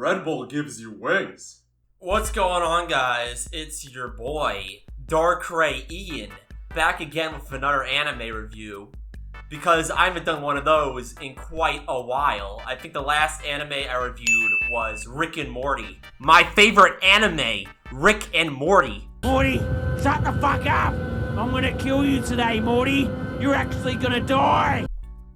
Red Bull gives you wings. What's going on, guys? It's your boy, Dark Ray Ian, back again with another anime review. Because I haven't done one of those in quite a while. I think the last anime I reviewed was Rick and Morty. My favorite anime, Rick and Morty. Morty, shut the fuck up! I'm gonna kill you today, Morty! You're actually gonna die!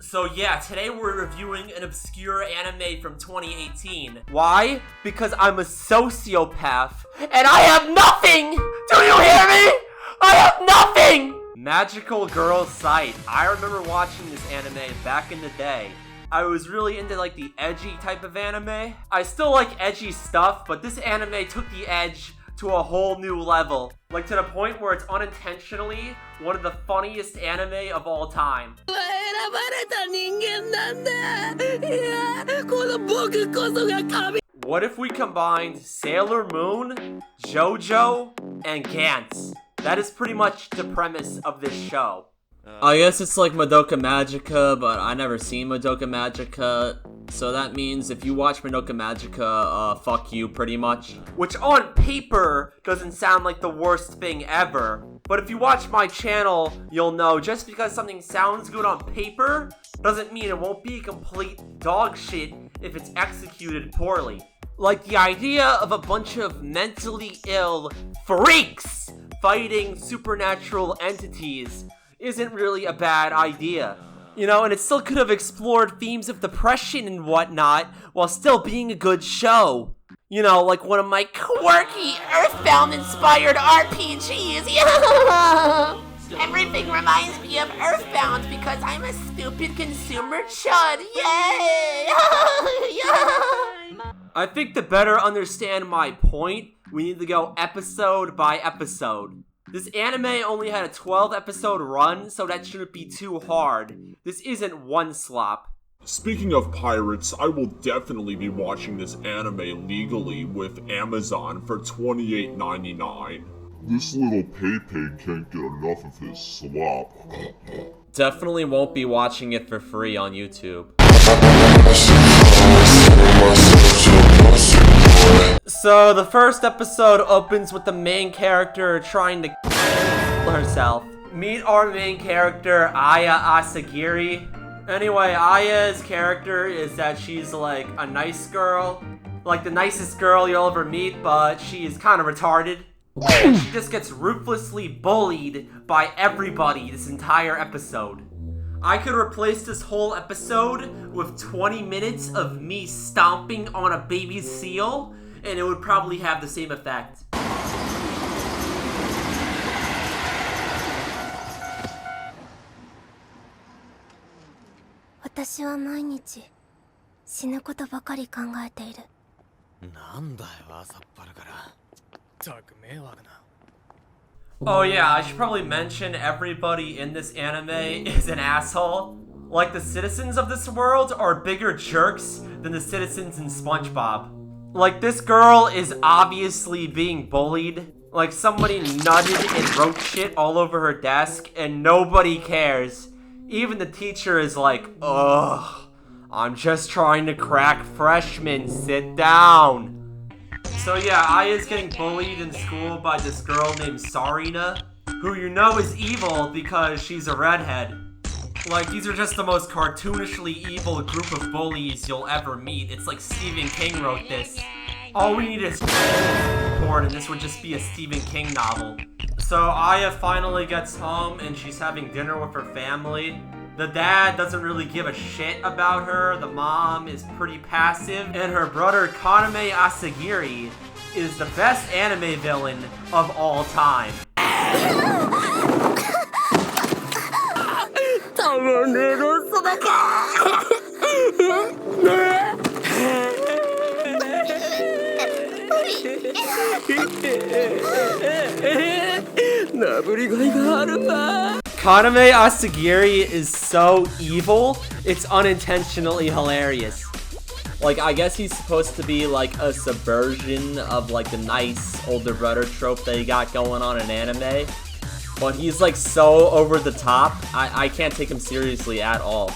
So yeah, today we're reviewing an obscure anime from 2018. Why? Because I'm a sociopath, and I have nothing! Do you hear me? I have nothing! Magical Girl Sight. I remember watching this anime back in the day. I was really into like the edgy type of anime. I still like edgy stuff, but this anime took the edge to a whole new level. Like to the point where it's unintentionally one of the funniest anime of all time. What if we combined Sailor Moon, JoJo, and Gantz? That is pretty much the premise of this show. I guess it's like Madoka Magica, but I never seen Madoka Magica. So that means if you watch Madoka Magica, fuck you pretty much. Which on paper doesn't sound like the worst thing ever. But if you watch my channel, you'll know just because something sounds good on paper doesn't mean it won't be complete dog shit if it's executed poorly. Like the idea of a bunch of mentally ill freaks fighting supernatural entities isn't really a bad idea. You know, and it still could have explored themes of depression and whatnot while still being a good show. You know, like one of my quirky Earthbound-inspired RPGs. Yeah! Everything reminds me of Earthbound because I'm a stupid consumer chud. Yay! Yeah! I think to better understand my point, we need to go episode by episode. This anime only had a 12-episode run, so that shouldn't be too hard. This isn't one slop. Speaking of pirates, I will definitely be watching this anime legally with Amazon for $28.99. This little pay-pig can't get enough of his slop. Definitely won't be watching it for free on YouTube. So the first episode opens with the main character trying to herself. Meet our main character, Aya Asagiri. Anyway, Aya's character is that she's like a nice girl. Like the nicest girl you'll ever meet, but she's kind of retarded. And she just gets ruthlessly bullied by everybody this entire episode. I could replace this whole episode with 20 minutes of me stomping on a baby seal, and it would probably have the same effect. Oh yeah, I should probably mention everybody in this anime is an asshole. Like the citizens of this world are bigger jerks than the citizens in SpongeBob. Like this girl is obviously being bullied. Like somebody nutted and wrote shit all over her desk and nobody cares. Even the teacher is like, ugh, I'm just trying to crack freshmen, sit down. So yeah, Aya's getting bullied in school by this girl named Sarina, who you know is evil because she's a redhead. Like, these are just the most cartoonishly evil group of bullies you'll ever meet. It's like Stephen King wrote this. All we need is porn, and this would just be a Stephen King novel. So Aya finally gets home, and she's having dinner with her family. The dad doesn't really give a shit about her, the mom is pretty passive, and her brother Kaname Asagiri is the best anime villain of all time. Kaname Asagiri is so evil, it's unintentionally hilarious. Like, I guess he's supposed to be like a subversion of like the nice older brother trope that you got going on in anime. But he's like so over the top, I can't take him seriously at all.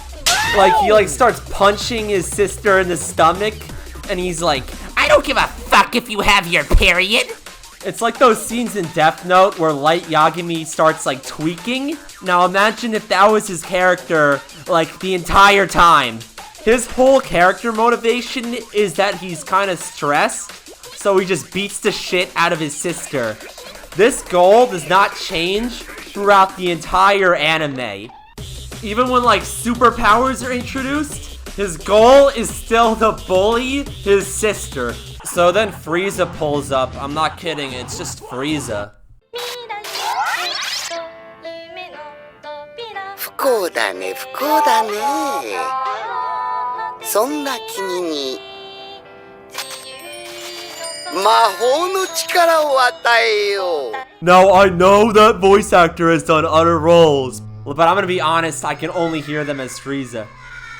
Like, he like starts punching his sister in the stomach, and he's like, I I don't give a fuck if you have your period. It's like those scenes in Death Note where Light Yagami starts like tweaking. Now imagine if that was his character like the entire time. His whole character motivation is that he's kind of stressed, so he just beats the shit out of his sister. This goal does not change throughout the entire anime. Even when like superpowers are introduced, his goal is still to bully his sister. So then Frieza pulls up. I'm not kidding, it's just Frieza. 不幸だね、不幸だね。そんな君に魔法の力を与えよう。 Now I know that voice actor has done other roles, but I'm gonna be honest, I can only hear them as Frieza.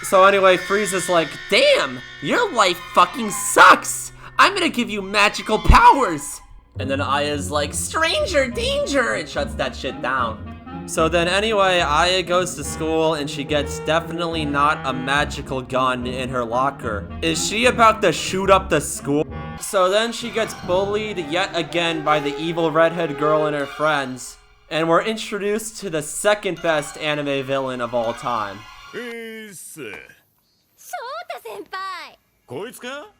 So anyway, Frieza's like, damn, your life fucking sucks. I'm gonna give you magical powers. And then Aya's like, stranger danger, and shuts that shit down. So then anyway, Aya goes to school and she gets definitely not a magical gun in her locker. Is she about to shoot up the school? So then she gets bullied yet again by the evil redhead girl and her friends. And we're introduced to the second best anime villain of all time. 翔太先輩こいつか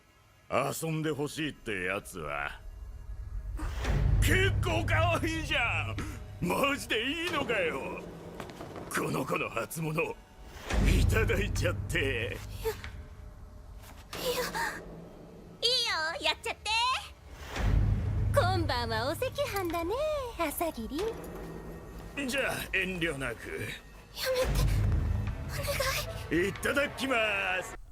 遊んでほしいってやつは結構かわいいじゃんマジでいいのかよこの子の初物いただいちゃっていいよやっちゃって今晩はお赤飯だね朝霧じゃあ遠慮なくやめて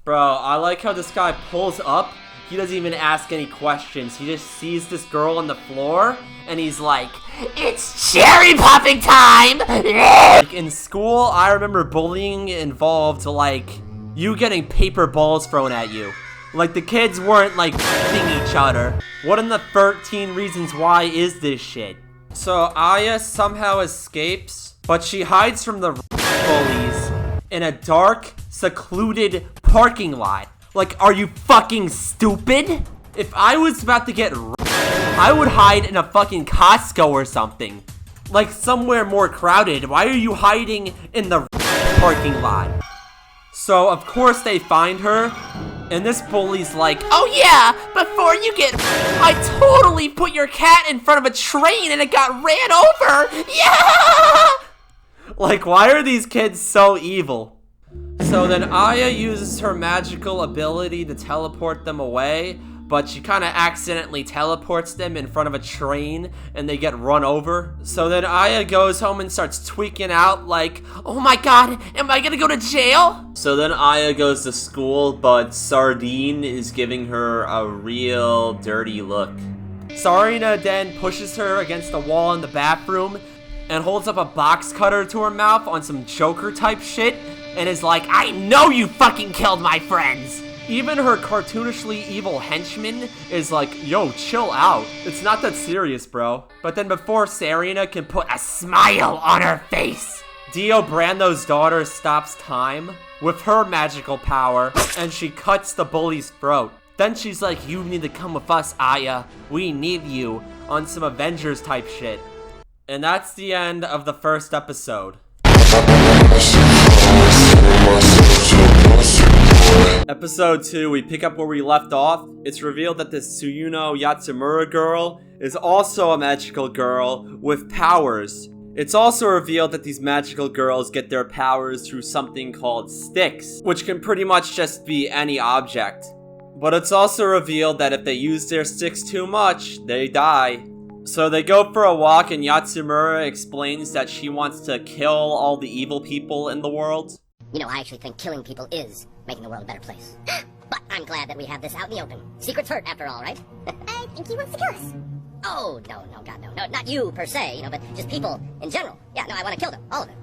Bro, I like how this guy pulls up. He doesn't even ask any questions. He just sees this girl on the floor and he's like, It's cherry popping time! like in school, I remember bullying involved like you getting paper balls thrown at you. Like the kids weren't like hitting each other. What in the 13 reasons why is this shit? So Aya somehow escapes, but she hides from the bullies in a dark, secluded parking lot. Like, are you fucking stupid? If I was about to get I would hide in a fucking Costco or something. Like, somewhere more crowded. Why are you hiding in the parking lot? So, of course, they find her. And this bully's like, Oh yeah, before you get... I totally put your cat in front of a train and it got ran over! Yeah! like, why are these kids so evil? So then Aya uses her magical ability to teleport them away, but she kind of accidentally teleports them in front of a train and they get run over. So then Aya goes home and starts tweaking out like, Oh my god, am I gonna go to jail? So then Aya goes to school, but Sardine is giving her a real dirty look. Sarina then pushes her against the wall in the bathroom and holds up a box cutter to her mouth on some Joker type shit and is like, I know you fucking killed my friends! Even her cartoonishly evil henchman is like, yo, chill out. It's not that serious, bro. But then before Sarina can put a smile on her face, Dio Brando's daughter stops time with her magical power and she cuts the bully's throat. Then she's like, you need to come with us, Aya. We need you, on some Avengers type shit. And that's the end of the first episode. Episode 2, we pick up where we left off. It's revealed that this Tsuyuno Yatsumura girl is also a magical girl with powers. It's also revealed that these magical girls get their powers through something called sticks, which can pretty much just be any object. But it's also revealed that if they use their sticks too much, they die. So they go for a walk and Yatsumura explains that she wants to kill all the evil people in the world. You know, I actually think killing people is making the world a better place. But I'm glad that we have this out in the open. Secrets hurt, after all, right? I think he wants to kill us. Oh, no, God, no. No, not you, per se, but just people in general. Yeah, no, I want to kill them. All of them.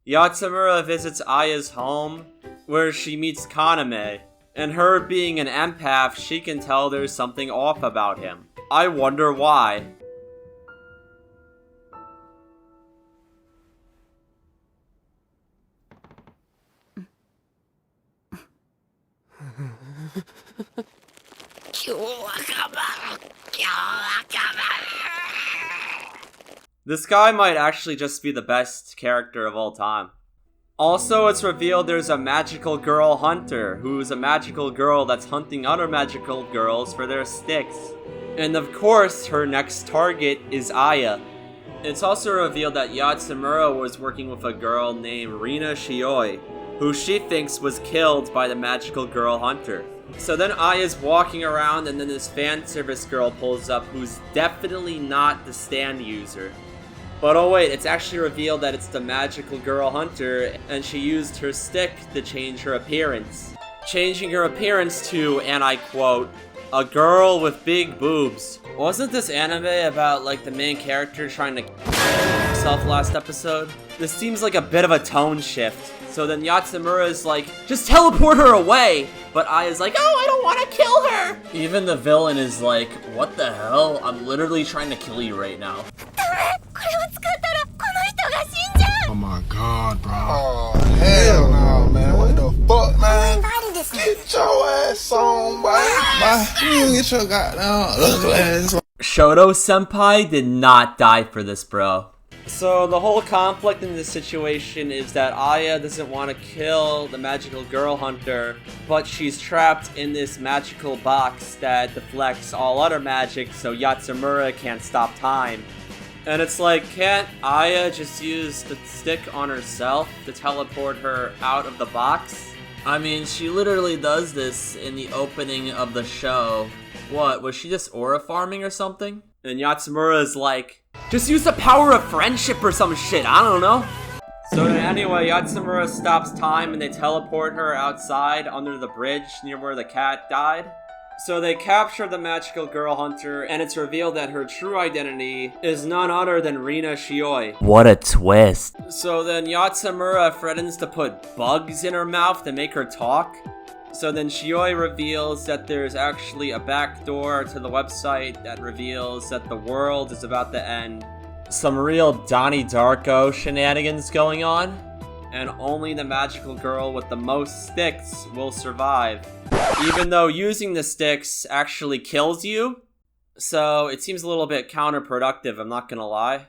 Yeah. Yatsumura visits Aya's home, where she meets Kaname. And her being an empath, she can tell there's something off about him. I wonder why. This guy might actually just be the best character of all time. Also, it's revealed there's a magical girl hunter, who's a magical girl that's hunting other magical girls for their sticks. And of course, her next target is Aya. It's also revealed that Yatsumura was working with a girl named Rina Shioi, who she thinks was killed by the magical girl hunter. So then Aya's walking around and then this fan service girl pulls up who's definitely not the stand user. But oh wait, it's actually revealed that it's the magical girl hunter and she used her stick to change her appearance. Changing her appearance to, and I quote, a girl with big boobs. Wasn't this anime about like the main character trying to himself last episode? This seems like a bit of a tone shift. So then Yatsumura is like, just teleport her away! But Aya's like, oh, I don't want to kill her! Even the villain is like, what the hell? I'm literally trying to kill you right now. Oh my god, bro. Oh, hell no, man. What the fuck, man? Get your ass on, boy. You get your goddamn ass on. Shoto Senpai did not die for this, bro. So the whole conflict in this situation is that Aya doesn't want to kill the magical girl hunter, but she's trapped in this magical box that deflects all other magic, so Yatsumura can't stop time. And it's like, can't Aya just use the stick on herself to teleport her out of the box? I mean, she literally does this in the opening of the show. What, was she just aura farming or something? And Yatsumura is like, just use the power of friendship or some shit, I don't know. So then anyway, Yatsumura stops time and they teleport her outside under the bridge near where the cat died. So they capture the magical girl hunter, and it's revealed that her true identity is none other than Rina Shioi. What a twist. So then Yatsumura threatens to put bugs in her mouth to make her talk. So then Shioi reveals that there's actually a backdoor to the website that reveals that the world is about to end. Some real Donnie Darko shenanigans going on. And only the magical girl with the most sticks will survive. Even though using the sticks actually kills you. So it seems a little bit counterproductive, I'm not gonna lie.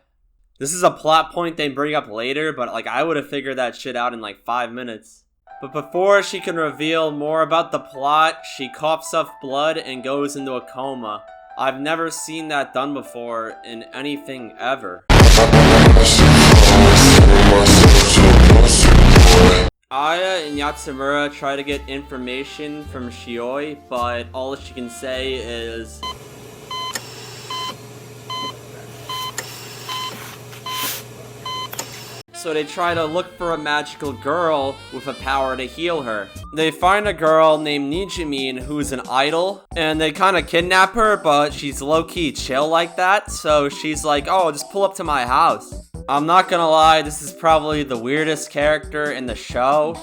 This is a plot point they bring up later, but like I would have figured that shit out in like 5 minutes. But before she can reveal more about the plot, she coughs up blood and goes into a coma. I've never seen that done before in anything ever. Aya and Yatsumura try to get information from Shioi, but all she can say is... So they try to look for a magical girl with a power to heal her. They find a girl named Nijimin who's an idol, and they kind of kidnap her, but she's low-key chill like that, so she's like, oh, just pull up to my house. I'm not gonna lie, this is probably the weirdest character in the show.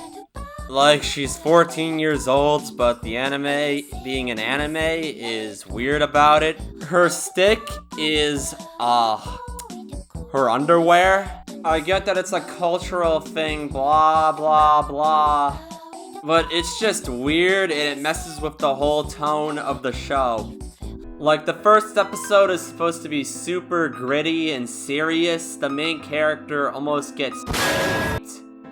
Like, she's 14 years old, but the anime, being an anime, is weird about it. Her stick is, her underwear. I get that it's a cultural thing, blah, blah, blah. But it's just weird, and it messes with the whole tone of the show. Like, the first episode is supposed to be super gritty and serious. The main character almost gets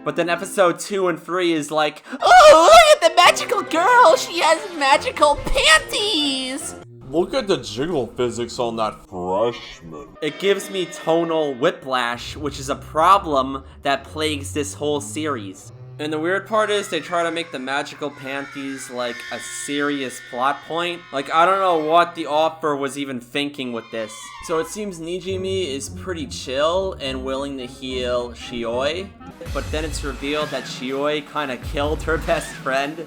but then episode 2 and 3 is like, Oh, look at the magical girl! She has magical panties! Look at the jiggle physics on that freshman. it gives me tonal whiplash, which is a problem that plagues this whole series. And the weird part is they try to make the magical panties like a serious plot point. Like, I don't know what the author was even thinking with this. So it seems Nijimi is pretty chill and willing to heal Shioi. But then it's revealed that Shioi kind of killed her best friend.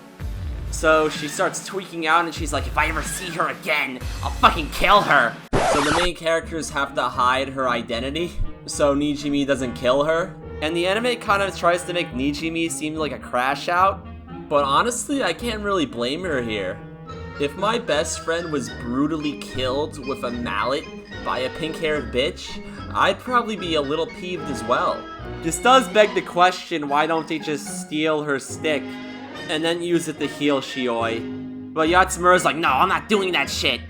So she starts tweaking out and she's like, if I ever see her again, I'll fucking kill her. So the main characters have to hide her identity so Nijimi doesn't kill her. And the anime kind of tries to make Nijimi seem like a crash out, but honestly, I can't really blame her here. If my best friend was brutally killed with a mallet by a pink-haired bitch, I'd probably be a little peeved as well. This does beg the question, why don't they just steal her stick and then use it to heal Shioi? But Yatsumura's like, no, I'm not doing that shit.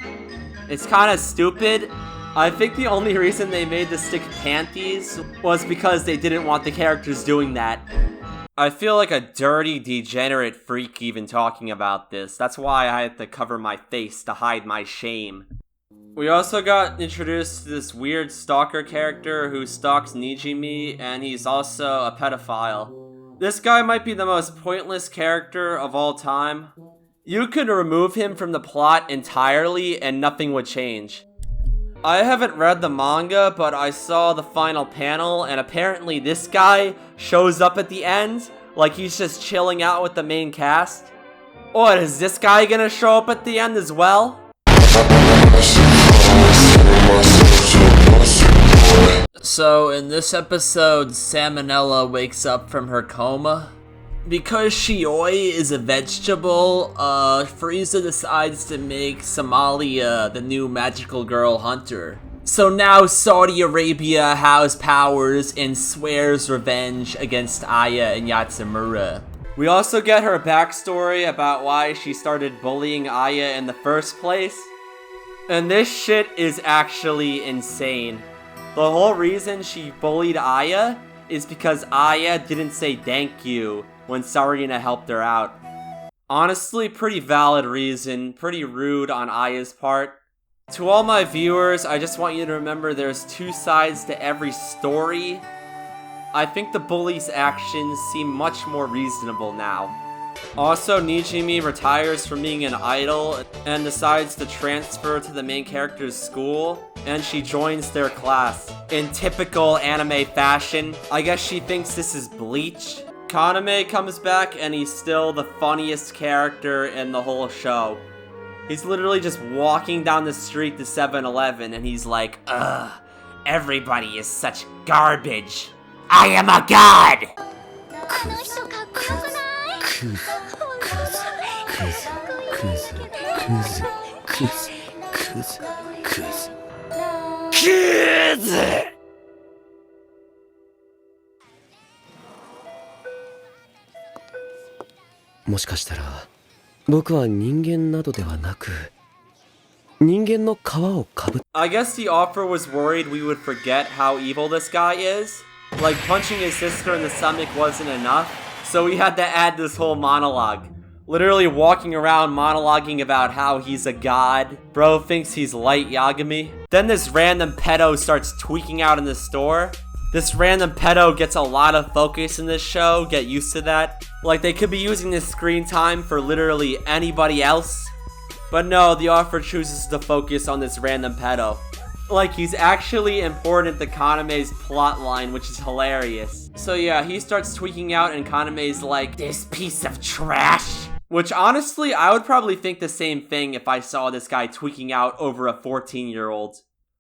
It's kind of stupid. I think the only reason they made the stick panties was because they didn't want the characters doing that. I feel like a dirty, degenerate freak even talking about this. That's why I had to cover my face to hide my shame. We also got introduced to this weird stalker character who stalks Nijimi, and he's also a pedophile. This guy might be the most pointless character of all time. You could remove him from the plot entirely and nothing would change. I haven't read the manga, but I saw the final panel, and apparently this guy shows up at the end, like he's just chilling out with the main cast. Or is this guy gonna show up at the end as well? So in this episode, Salmonella wakes up from her coma. Because Shioi is a vegetable, Frieza decides to make Somalia the new magical girl hunter. So now Saudi Arabia has powers and swears revenge against Aya and Yatsumura. We also get her backstory about why she started bullying Aya in the first place. And this shit is actually insane. The whole reason she bullied Aya is because Aya didn't say thank you when Sarina helped her out. Honestly, pretty valid reason, pretty rude on Aya's part. To all my viewers, I just want you to remember there's two sides to every story. I think the bullies' actions seem much more reasonable now. Also, Nijimi retires from being an idol and decides to transfer to the main character's school, and she joins their class. In typical anime fashion, I guess she thinks this is Bleach. Kaname comes back and he's still the funniest character in the whole show. He's literally just walking down the street to 7-Eleven and he's like, ugh, everybody is such garbage. I am a god! Kids! もしかしたら僕は人間などではなく人間の皮をかぶっ I guess the author was worried we would forget how evil this guy is. Like punching his sister in the stomach wasn't enough, so he had to add this whole monologue. Literally walking around monologuing about how he's a god. Bro thinks he's light Yagami. Then this random pedo starts tweaking out in the store. This random pedo gets a lot of focus in this show, get used to that. Like they could be using this screen time for literally anybody else. But no, the author chooses to focus on this random pedo. Like he's actually important to Kaname's plotline, which is hilarious. So yeah, he starts tweaking out and Kaname's like, this piece of trash. Which honestly, I would probably think the same thing if I saw this guy tweaking out over a 14-year-old.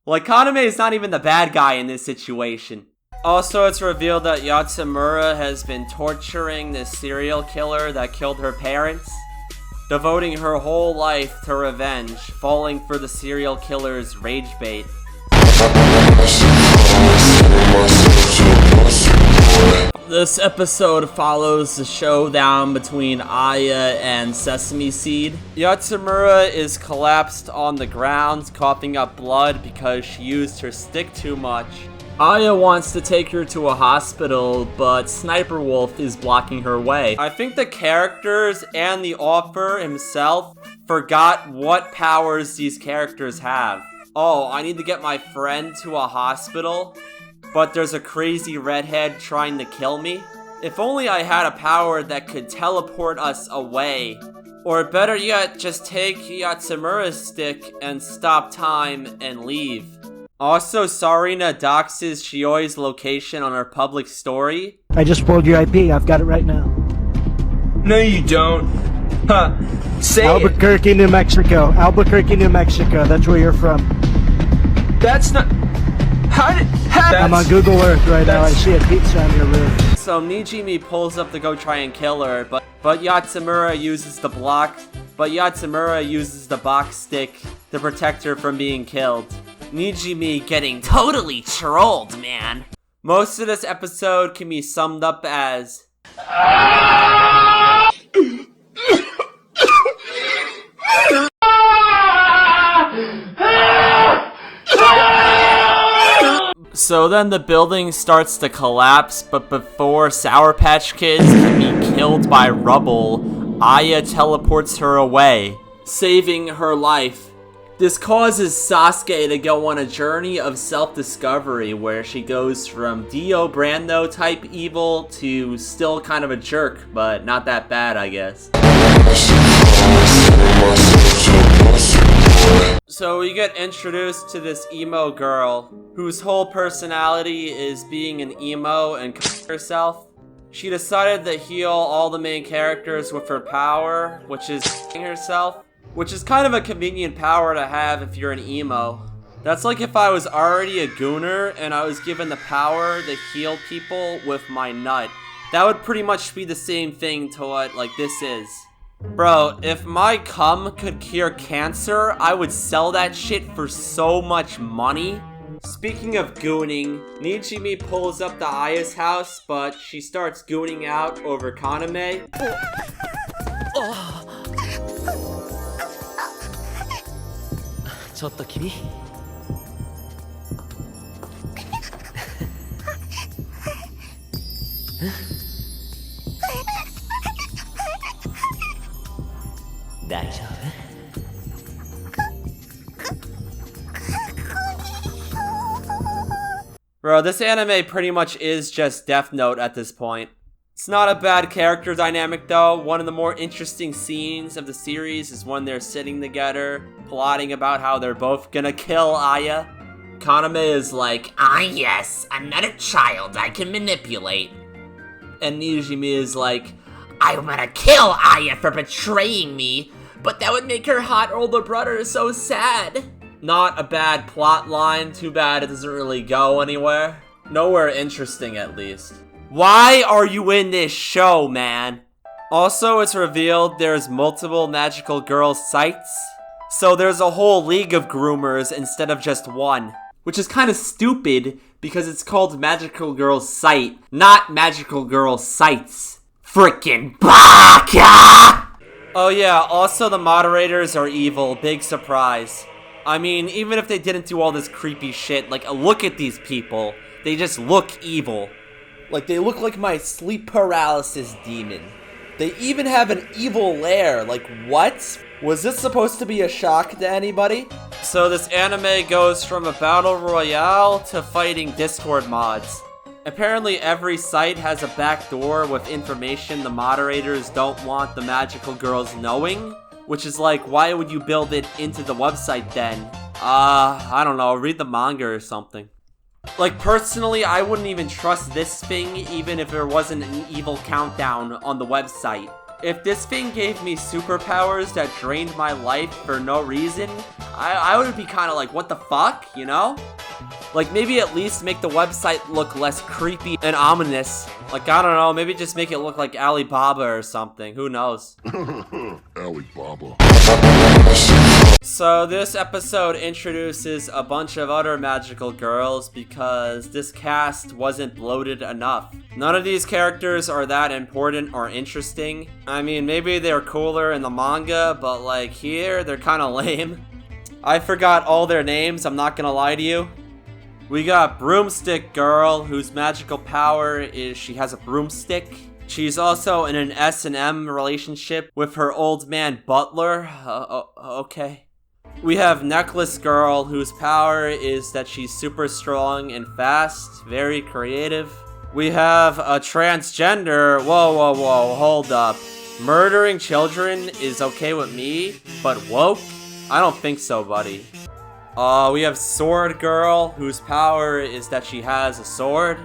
Like Kaname is not even the bad guy in this situation. Also, it's revealed that Yatsumura has been torturing this serial killer that killed her parents, devoting her whole life to revenge, falling for the serial killer's rage bait. This episode follows the showdown between Aya and Sesame Seed. Yatsumura is collapsed on the ground, coughing up blood because she used her stick too much. Aya wants to take her to a hospital, but Sniper Wolf is blocking her way. I think the characters and the author himself forgot what powers these characters have. Oh, I need to get my friend to a hospital, but there's a crazy redhead trying to kill me. If only I had a power that could teleport us away. Or better yet, just take Yatsumura's stick and stop time and leave. Also, Sarina doxes Shioi's location on her public story. I just pulled your IP. I've got it right now. No, you don't. Huh. Say Albuquerque, New Mexico. Albuquerque, New Mexico. That's where you're from. That's not... I'm on Google Earth right now. I see a pizza on your roof. So Nijimi pulls up to go try and kill her, but Yatsumura uses the box stick to protect her from being killed. Nijimi getting totally trolled, man. Most of this episode can be summed up as So then the building starts to collapse, but before Sour Patch Kids can be killed by rubble, Aya teleports her away, saving her life. This causes Sasuke to go on a journey of self-discovery where she goes from Dio Brando type evil to still kind of a jerk, but not that bad, I guess. So we get introduced to this emo girl, whose whole personality is being an emo and herself. She decided to heal all the main characters with her power, which is herself, which is kind of a convenient power to have if you're an emo. That's like if I was already a gooner and I was given the power to heal people with my nut. That would pretty much be the same thing to what like this is. Bro, if my cum could cure cancer, I would sell that shit for so much money. Speaking of gooning, Nijimi pulls up to Aya's house, but she starts gooning out over Kaname. Bro, this anime pretty much is just Death Note at this point. It's not a bad character dynamic though. One of the more interesting scenes of the series is when they're sitting together, plotting about how they're both gonna kill Aya. Kaname is like, Ah yes, another child I can manipulate. And Nijimi is like, I'm gonna kill Aya for betraying me, but that would make her hot older brother so sad. not a bad plot line, too bad it doesn't really go anywhere. Nowhere interesting, at least. Why are you in this show, man? Also, it's revealed there's multiple magical girl sites. So there's a whole league of groomers instead of just one. Which is kind of stupid, because it's called Magical Girl Site, not Magical Girl Sites. Frickin' baka! Oh yeah, also the moderators are evil, big surprise. I mean, even if they didn't do all this creepy shit, like, look at these people. They just look evil. Like, they look like my sleep paralysis demon. They even have an evil lair, like, what? Was this supposed to be a shock to anybody? So this anime goes from a battle royale to fighting Discord mods. Apparently every site has a back door with information the moderators don't want the magical girls knowing. Which is like, why would you build it into the website then? I don't know, read the manga or something. Like, personally, I wouldn't even trust this thing even if there wasn't an evil countdown on the website. If this thing gave me superpowers that drained my life for no reason, I would be kind of like, what the fuck, you know? Like, maybe at least make the website look less creepy and ominous. Like, I don't know, maybe just make it look like Alibaba or something, who knows? Alibaba. So this episode introduces a bunch of other magical girls because this cast wasn't bloated enough. None of these characters are that important or interesting. I mean, maybe they're cooler in the manga, but like here, they're kind of lame. I forgot all their names, I'm not gonna lie to you. We got Broomstick Girl, whose magical power is she has a broomstick. She's also in an S&M relationship with her old man Butler. Okay. We have Necklace Girl, whose power is that she's super strong and fast, very creative. We have a transgender. Whoa, hold up. Murdering children is okay with me, but woke? I don't think so, buddy. We have Sword Girl, whose power is that she has a sword.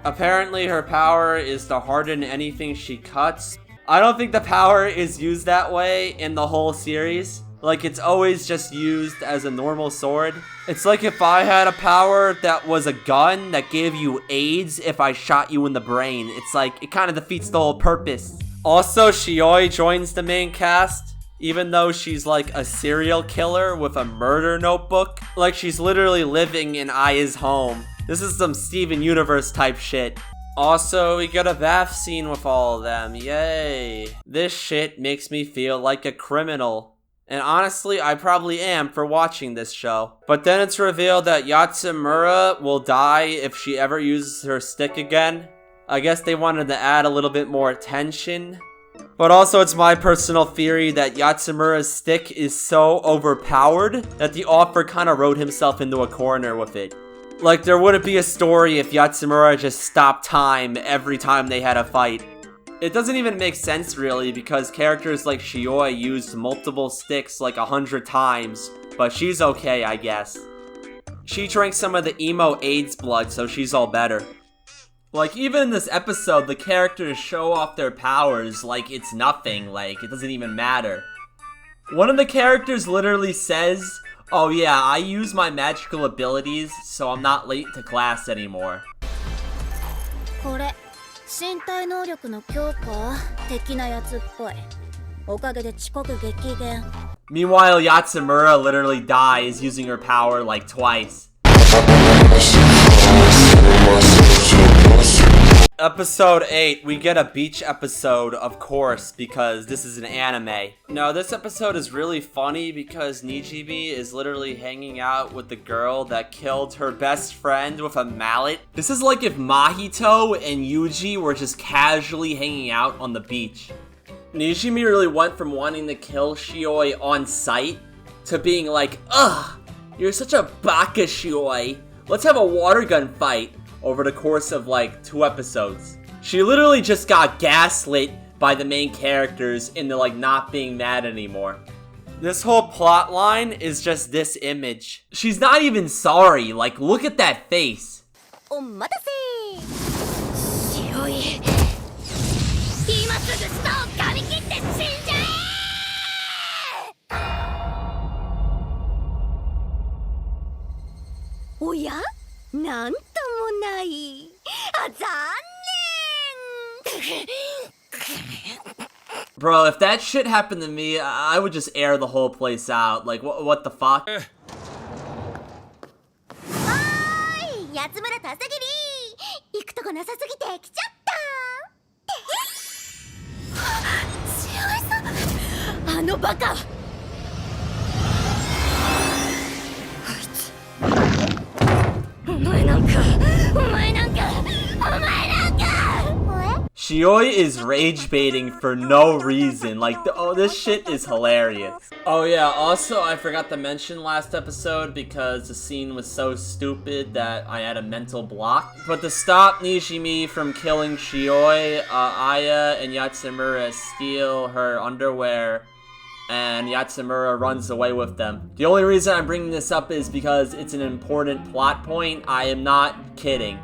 Apparently her power is to harden anything she cuts. I don't think the power is used that way in the whole series. Like, it's always just used as a normal sword. It's like if I had a power that was a gun that gave you AIDS if I shot you in the brain. It's like, it kind of defeats the whole purpose. Also, Shioi joins the main cast, even though she's like a serial killer with a murder notebook. Like, she's literally living in Aya's home. This is some Steven Universe type shit. Also, we got a bath scene with all of them. Yay. This shit makes me feel like a criminal. And honestly, I probably am for watching this show. But then it's revealed that Yatsumura will die if she ever uses her stick again. I guess they wanted to add a little bit more tension. But also, it's my personal theory that Yatsumura's stick is so overpowered that the author kind of wrote himself into a corner with it. Like, there wouldn't be a story if Yatsumura just stopped time every time they had a fight. It doesn't even make sense, really, because characters like Shioi used multiple sticks like 100 times, but she's okay, I guess. She drank some of the emo AIDS blood, so she's all better. Like, even in this episode, the characters show off their powers like it's nothing, like it doesn't even matter. One of the characters literally says, "Oh yeah, I use my magical abilities, so I'm not late to class anymore." これ身体能力の強化的なやつっぽい。おかげで遅刻激減。 Meanwhile, Yatsumura literally dies using her power like twice. Episode 8, we get a beach episode, of course, because this is an anime. No, this episode is really funny because Nijimi is literally hanging out with the girl that killed her best friend with a mallet. This is like if Mahito and Yuji were just casually hanging out on the beach. Nijimi really went from wanting to kill Shioi on sight to being like, "Ugh, you're such a baka, Shioi. Let's have a water gun fight," over the course of like 2 episodes. She literally just got gaslit by the main characters into like not being mad anymore. This whole plot line is just this image. She's not even sorry, like look at that face. お待たせ。強い。今すぐ舌を噛み切って死んじゃえ。おや？なんともない。あ、残念。Bro, if that shit happened to me, I would just air the whole place out. Like, what the fuck? おーい、八村田さぎり。行くとこなさすぎて来ちゃった。強いさ。あのバカ。Shioi is rage baiting for no reason. Like, oh, this shit is hilarious. Oh yeah, also I forgot to mention last episode because the scene was so stupid that I had a mental block. But to stop Nijimi from killing Shioi, Aya and Yatsumura steal her underwear and Yatsumura runs away with them. The only reason I'm bringing this up is because it's an important plot point. I am not kidding.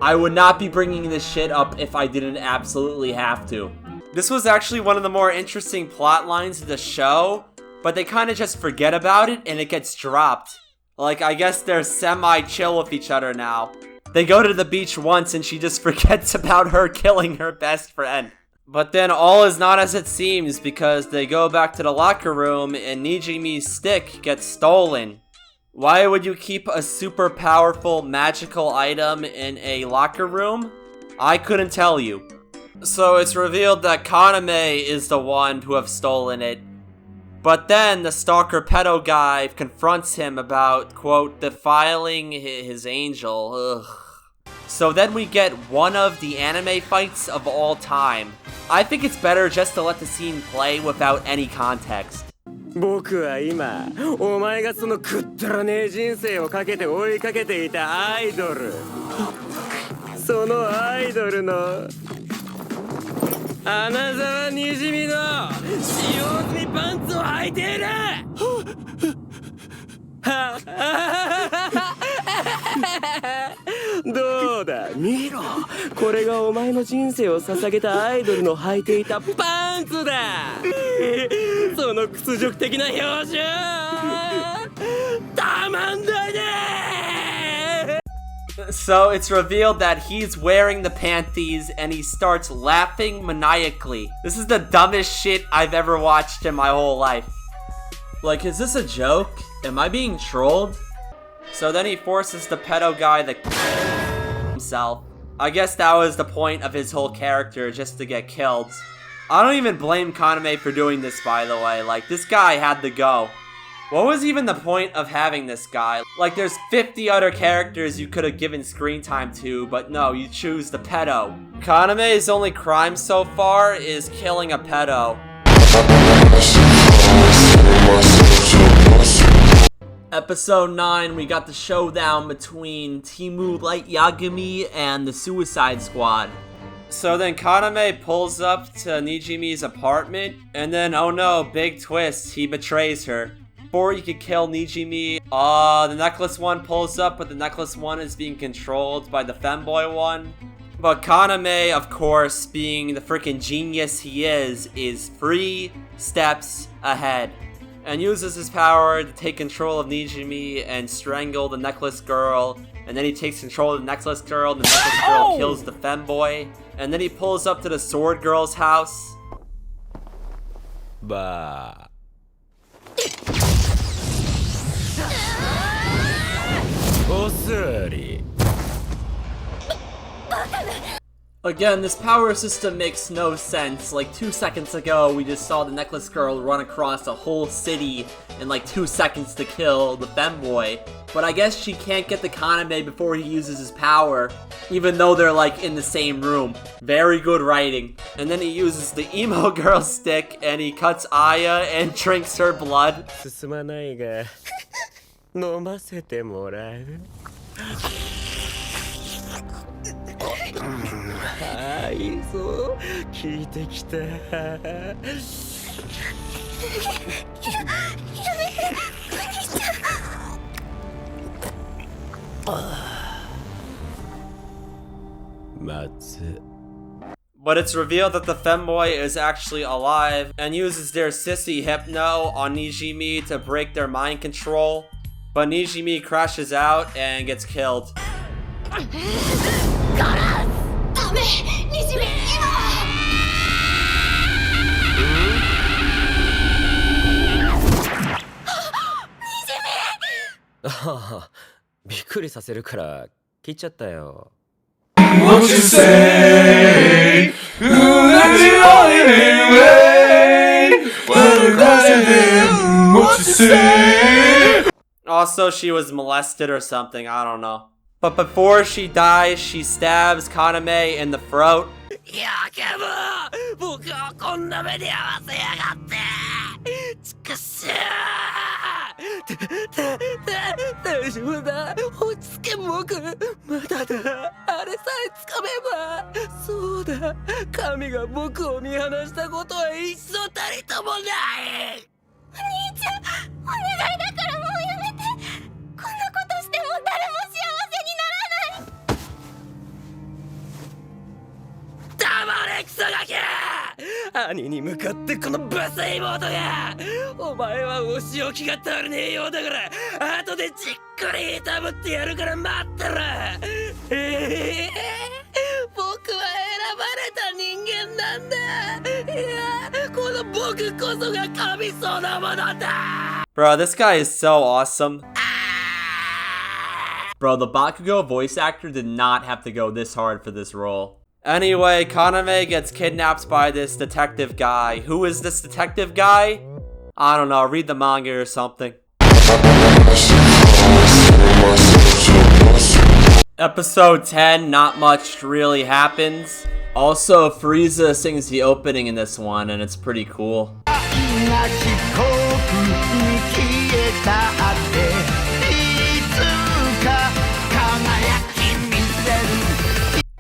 I would not be bringing this shit up if I didn't absolutely have to. This was actually one of the more interesting plot lines of the show, but they kind of just forget about it and it gets dropped. Like, I guess they're semi-chill with each other now. They go to the beach once and she just forgets about her killing her best friend. But then all is not as it seems because they go back to the locker room and Nijimi's stick gets stolen. Why would you keep a super powerful magical item in a locker room? I couldn't tell you. So it's revealed that Kaname is the one to have stolen it. But then the stalker pedo guy confronts him about, quote, defiling his angel. Ugh. So then we get one of the anime fights of all time. I think it's better just to let the scene play without any context. 僕は今お前がそのくったらねえ人生をかけて追いかけていたアイドルそのアイドルの穴沢にじみの使用済みパンツを履いているどうだ見ろこれがお前の人生を捧げたアイドルの履いていたパンツだその屈辱的な表情たまんないね So it's revealed that he's wearing the panties and he starts laughing maniacally. This is the dumbest shit I've ever watched in my whole life. Like, is this a joke? Am I being trolled? So then he forces the pedo guy to himself. I guess that was the point of his whole character, just to get killed. I don't even blame Kaname for doing this, by the way. Like, this guy had to go. What was even the point of having this guy? Like, there's 50 other characters you could have given screen time to, but no, you choose the pedo. Kaname's only crime so far is killing a pedo. Episode 9, we got the showdown between Timu Light Yagami and the Suicide Squad. So then Kaname pulls up to Nijimi's apartment, and then, oh no, big twist, he betrays her. Before he could kill Nijimi, the Necklace One pulls up, but the Necklace One is being controlled by the Femboy One. But Kaname, of course, being the freaking genius he is 3 steps ahead. And uses his power to take control of Nijimi and strangle the Necklace Girl. And then he takes control of the Necklace Girl, and the Necklace Girl kills the Femboy. And then he pulls up to the Sword Girl's house. Bah. Again, this power system makes no sense. Like 2 seconds ago, we just saw the Necklace Girl run across a whole city in like 2 seconds to kill the Femboy. But I guess she can't get the Kaname before he uses his power, even though they're like in the same room. Very good writing. And then he uses the Emo Girl stick and he cuts Aya and drinks her blood. 進まないが飲ませてもらう。ああ、いいぞ。効いてきた。But it's revealed that the Femboy is actually alive and uses their sissy hypno on Nijimi to break their mind control. But Nijimi crashes out and gets killed. What you say? That's the only way. What you say? Also, she was molested or something, I don't know. But before she dies, she stabs Kaname in the throat. Bro, this guy is so awesome. Bro, the Bakugo voice actor did not have to go this hard for this role. Anyway, Kaname gets kidnapped by this detective guy. Who is this detective guy? I don't know, read the manga or something. Episode 10, not much really happens. Also, Frieza sings the opening in this one, and it's pretty cool.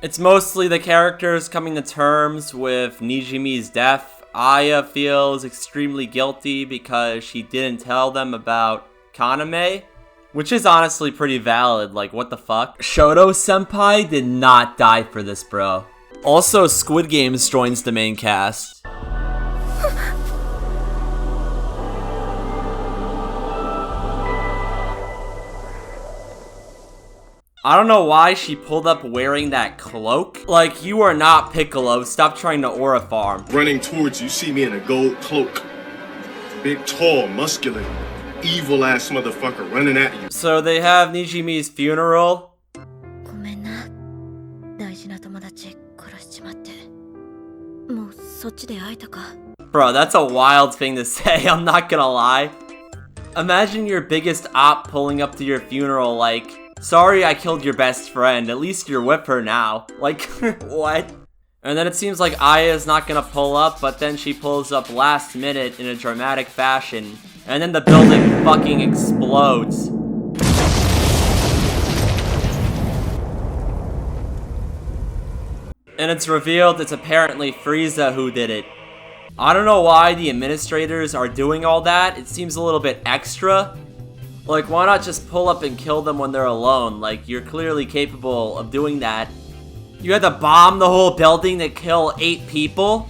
It's mostly the characters coming to terms with Nijimi's death. Aya feels extremely guilty because she didn't tell them about Kaname, which is honestly pretty valid, like what the fuck. Shoto-senpai did not die for this, bro. Also, Squid Games joins the main cast. I don't know why she pulled up wearing that cloak. Like, you are not Piccolo. Stop trying to aura farm. Running towards you, see me in a gold cloak. Big, tall, muscular, evil-ass motherfucker running at you. So they have Nijimi's funeral. そっちで会えたか。 Bro, that's a wild thing to say, I'm not gonna lie. Imagine your biggest op pulling up to your funeral like, sorry I killed your best friend, at least you're with her now. Like, what? And then it seems like Aya's not gonna pull up, but then she pulls up last minute in a dramatic fashion. And then the building fucking explodes. And it's revealed it's apparently Frieza who did it. I don't know why the administrators are doing all that. It seems a little bit extra. Like, why not just pull up and kill them when they're alone? Like, you're clearly capable of doing that. You had to bomb the whole building to kill 8 people?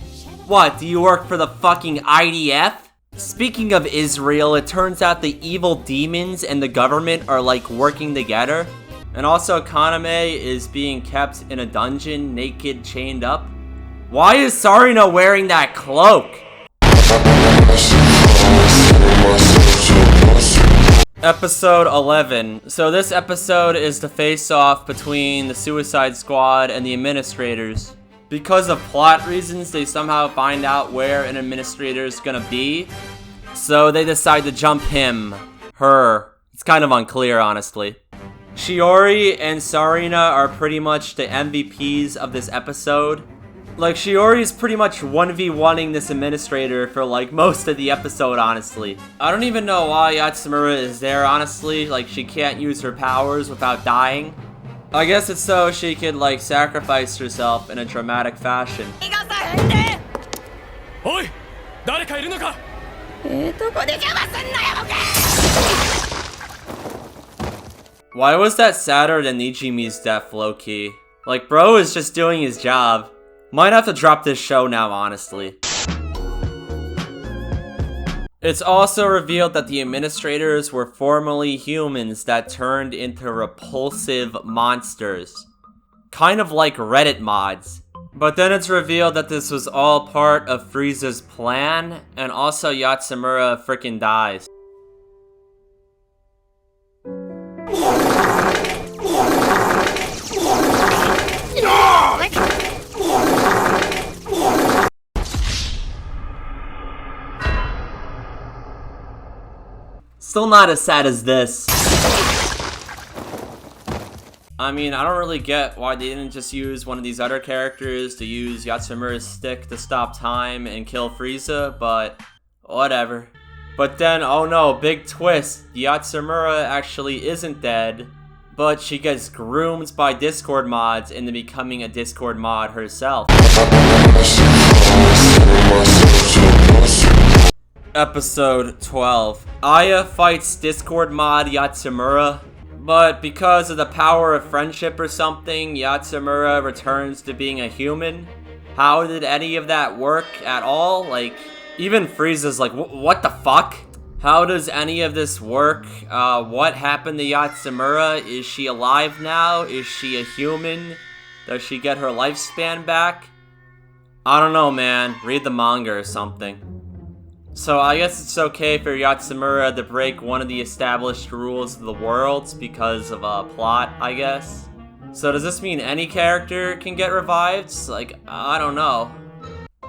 What, do you work for the fucking IDF? Speaking of Israel, it turns out the evil demons and the government are like working together. And also Kaname is being kept in a dungeon, naked, chained up. Why is Sarina wearing that cloak? Episode 11. So this episode is the face-off between the Suicide Squad and the administrators. Because of plot reasons, they somehow find out where an administrator is gonna be. So they decide to jump him. Her. It's kind of unclear, honestly. Shiori and Sarina are pretty much the MVPs of this episode. Like, Shiori's pretty much 1v1ing this administrator for, like, most of the episode, honestly. I don't even know why Yatsumura is there, honestly. Like, she can't use her powers without dying. I guess it's so she could, like, sacrifice herself in a dramatic fashion. Oi! 誰かいるのか? Why was that sadder than Nijimi's death, low-key? Like, bro is just doing his job. Might have to drop this show now, honestly. It's also revealed that the administrators were formerly humans that turned into repulsive monsters. Kind of like Reddit mods. But then it's revealed that this was all part of Frieza's plan, and also Yatsumura frickin' dies. Still not as sad as this. I mean, I don't really get why they didn't just use one of these other characters to use Yatsumura's stick to stop time and kill Frieza, but whatever. But then, oh no, big twist, Yatsumura actually isn't dead, but she gets groomed by Discord mods into becoming a Discord mod herself. Episode 12. Aya fights Discord mod Yatsumura, but because of the power of friendship or something, Yatsumura returns to being a human. How did any of that work at all? Like, even Frieza's like, what the fuck? How does any of this work? What happened to Yatsumura? Is she alive now? Is she a human? Does she get her lifespan back? I don't know, man. Read the manga or something. So I guess it's okay for Yatsumura to break one of the established rules of the world because of a plot, I guess. So does this mean any character can get revived? Like, I don't know.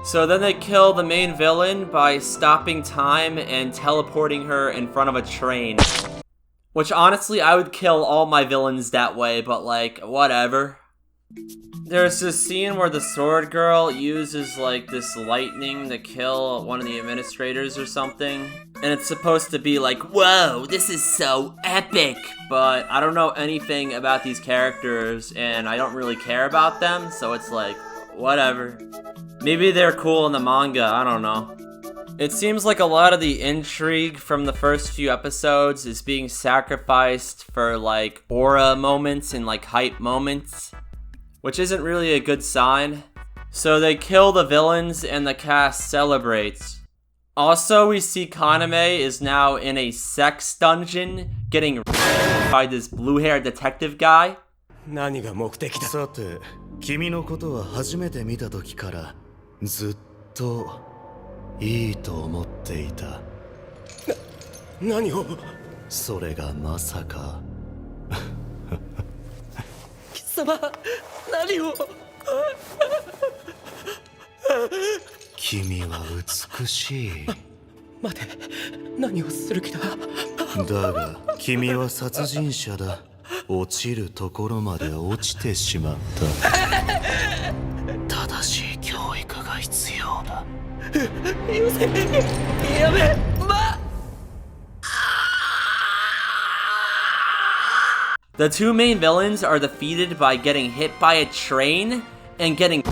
So then they kill the main villain by stopping time and teleporting her in front of a train. Which honestly, I would kill all my villains that way, but like, whatever. There's this scene where the sword girl uses like this lightning to kill one of the administrators or something. And it's supposed to be like, whoa, this is so epic. But I don't know anything about these characters and I don't really care about them. So it's like, whatever. Maybe they're cool in the manga, I don't know. It seems like a lot of the intrigue from the first few episodes is being sacrificed for like aura moments and like hype moments, which isn't really a good sign. So they kill the villains and the cast celebrates. Also, we see Kaname is now in a sex dungeon getting by this blue-haired detective guy. 何が目的だ? さて、君のことは初めて見た時からずっといいと思っていた。何を? それがまさか。貴様、何を?君は美しい。待て、何をする気だ。だが君は殺人者だ。落ちるところまで落ちてしまった。正しい教育が必要だ。よせ、やべ、The two main villains are defeated by getting hit by a train and getting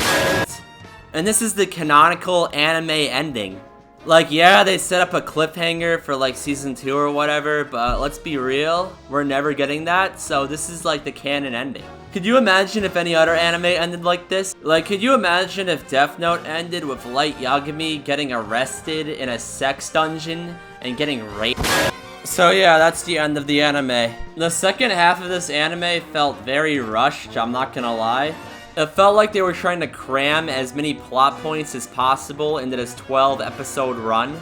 and this is the canonical anime ending. Like, yeah, they set up a cliffhanger for like season 2 or whatever, but let's be real, we're never getting that, so this is like the canon ending. Could you imagine if any other anime ended like this? Like, could you imagine if Death Note ended with Light Yagami getting arrested in a sex dungeon and getting raped? So yeah, that's the end of the anime. The second half of this anime felt very rushed, I'm not gonna lie. It felt like they were trying to cram as many plot points as possible into this 12-episode run.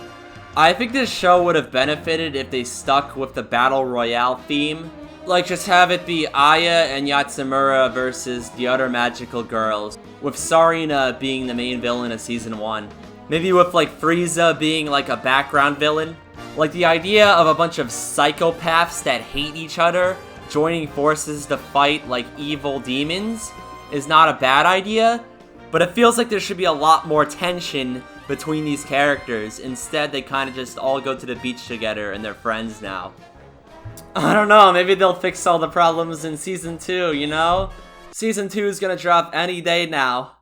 I think this show would have benefited if they stuck with the Battle Royale theme. Like, just have it be Aya and Yatsumura versus the other magical girls, with Sarina being the main villain of Season 1. Maybe with, like, Frieza being, like, a background villain. Like, the idea of a bunch of psychopaths that hate each other joining forces to fight, like, evil demons is not a bad idea, but it feels like there should be a lot more tension between these characters. Instead, they kind of just all go to the beach together and they're friends now. I don't know, maybe they'll fix all the problems in Season 2, you know? Season 2 is gonna drop any day now.